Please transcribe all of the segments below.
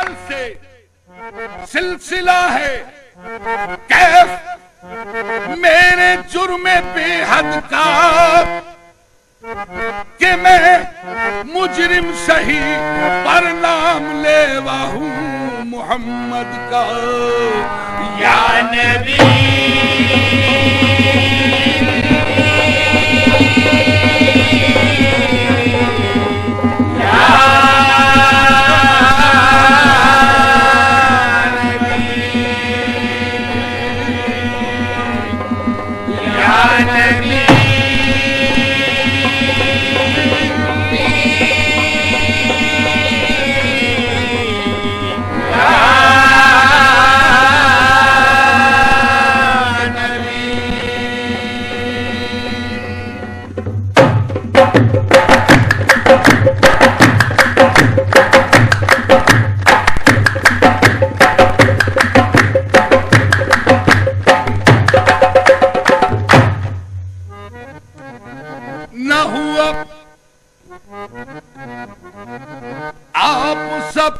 سال سے سلسلہ ہے کیف میرے جرم بے حد کا کہ میں مجرم سہی پر نام لیوا ہوں محمد کا یا نبی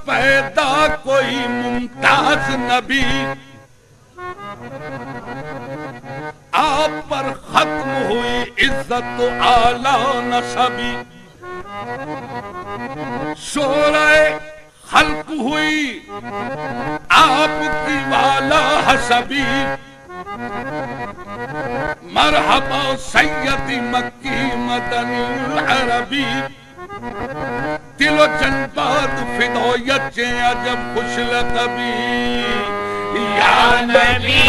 پیدا کوئی ممتاز نبی آپ پر ختم ہوئی عزت و اعلی نسبی شورائے خلق ہوئی آپ کی والا حسبی مرحبا سیدی مکی مدنی العربی دل و جنبات فدایت چے عجب خوش لقبی یا نبی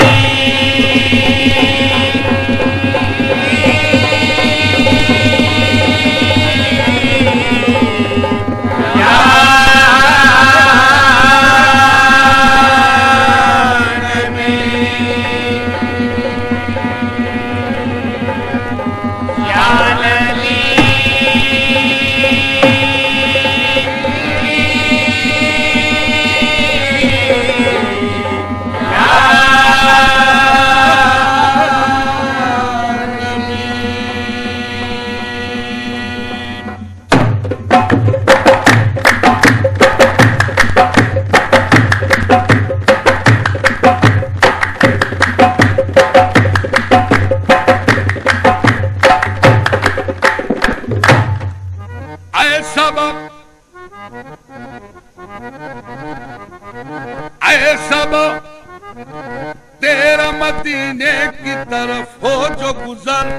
تیرا مدینے کی طرف ہو جو گزر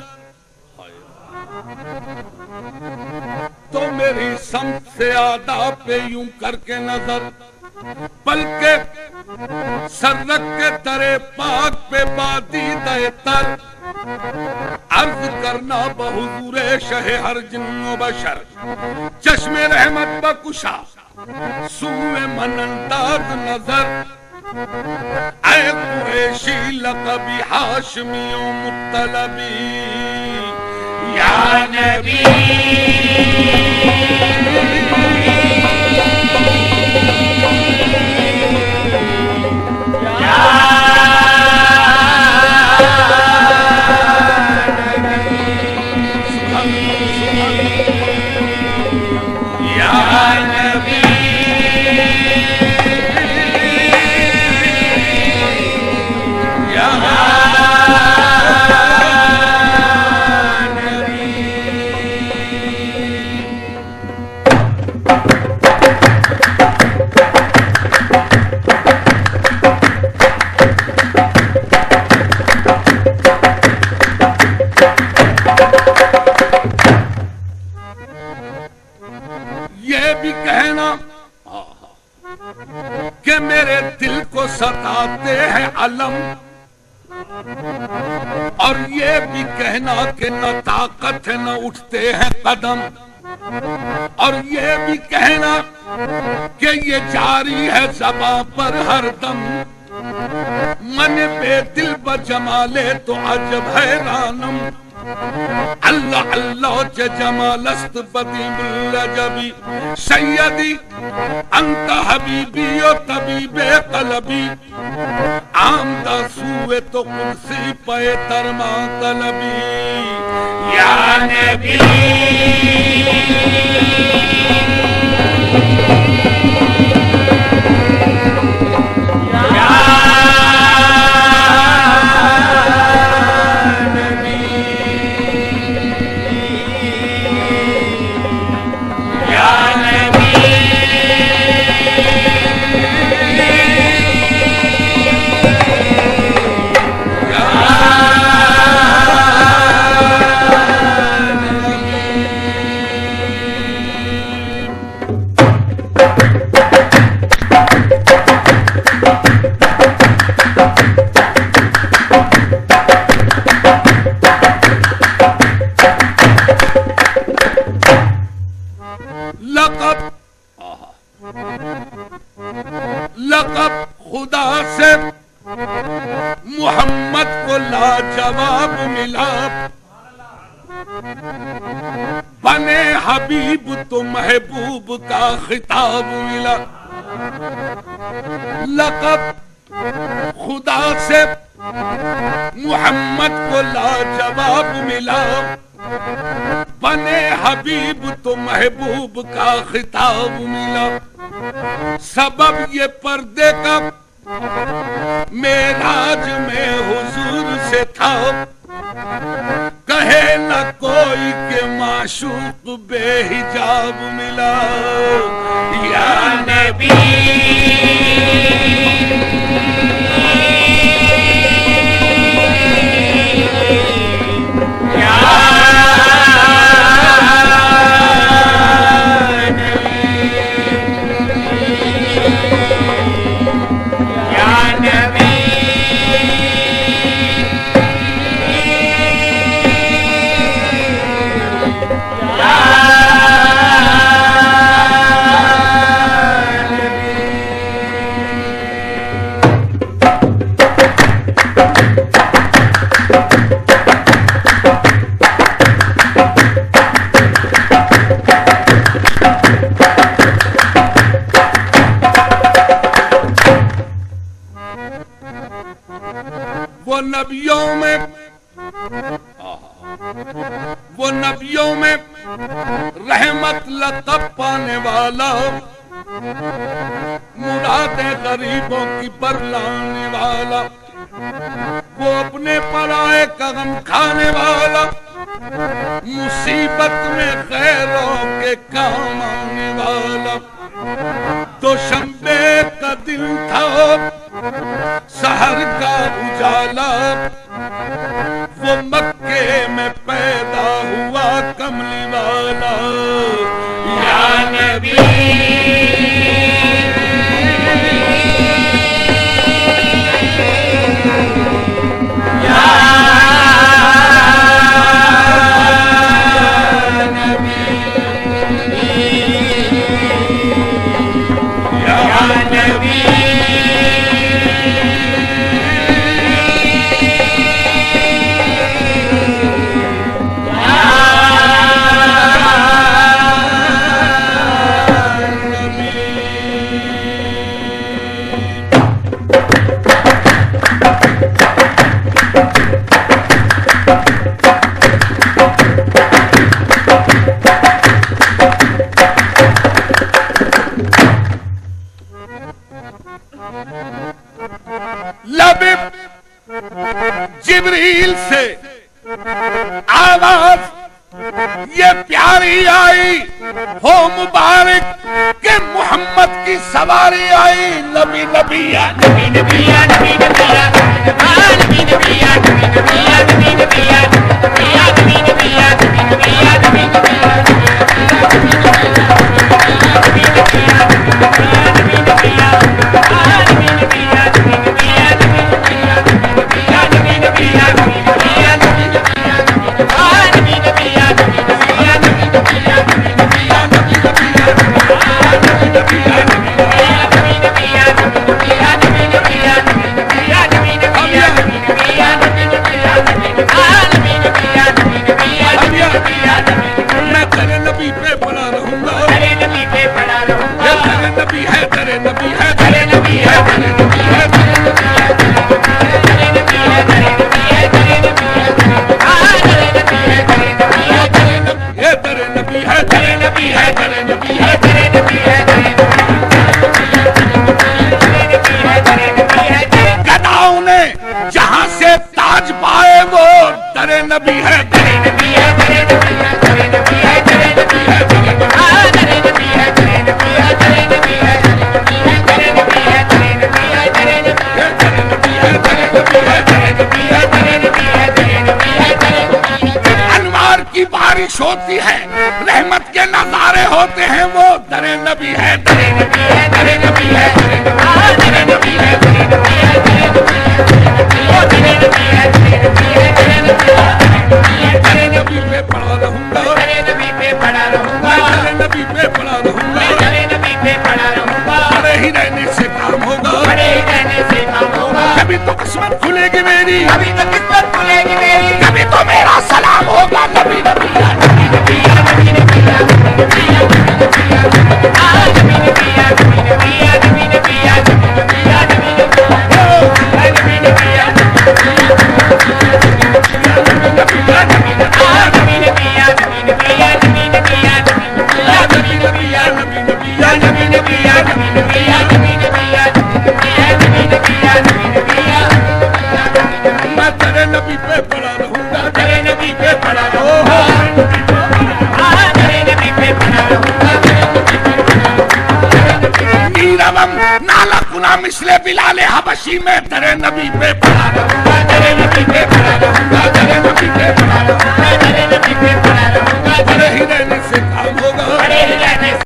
تو میری سمت سے آداب پہ یوں کر کے نظر بلکہ سر رکھ کے درے پاک پہ بادیدہ تر عرض کرنا بحضور شہ ہر جن و بشر چشم رحمت بکشا سوئے من انداز نظر اے قریشی لقبی ہاشمی و مطلبی یا نبی کہ میرے دل کو ستاتے ہیں علم اور یہ بھی کہنا کہ نہ طاقت ہے نہ اٹھتے ہیں قدم اور یہ بھی کہنا کہ یہ جاری ہے زباں پر ہر دم من بے دل بجمالے تو عجب حیرانم اللہ اللہ جمال است بدیم العجبی سیدی انت حبیبی و طبیب قلبی آمدہ سوئے تو قدسی پہ ترما طلبی یا نبی لقب خدا سے محمد کو لاجواب ملا، بنے حبیب تو محبوب کا خطاب ملا۔ لقب خدا سے محمد کو لاجواب ملا، بنے حبیب تو محبوب کا خطاب ملا۔ سبب یہ پردے کا معراج میں حضور سے تھا، کہے نہ کوئی کہ معشوق بے حجاب ملا۔ یا نبی وہ نبیوں میں رحمت لقب پانے والا، مرادیں غریبوں کی برلانے والا، وہ اپنے پرائے کا غم کھانے والا، مصیبت میں غیروں کے کام آنے والا۔ دوشنبے کا دن تھا سحر کا اجالا، وہ مکے میں پیدا ہوا کملی والا۔ یا نبی جبریل سے آواز یہ پیاری آئی، ہو مبارک کہ محمد کی سواری آئی۔ نبی نبی یا نبی نبی یا نبی نبی یا نبی نبی یا نبی نبی یا نبی نبی یا نبی نبی یا نبی نبی یا نبی نبی یا نبی ہے انوار کی بارش ہوتی ہے، رحمت کے نظارے ہوتے ہیں، وہ در نبی ہے، در نبی ہے، در نبی ہے، در نبی ہے، نبی پہ پڑا رہوں گا، نبی پہ پڑا رہوں گا، نبی پہ پڑا رہوں گا، نبی پہ پڑا رہوں گا، پڑے ہی رہنے سے کام ہوگا۔ مثل بلال حبشی میں در نبی پہ پڑا رہا، در نبی پہ پڑا رہا، در نبی پہ پڑا رہا، در نبی پہ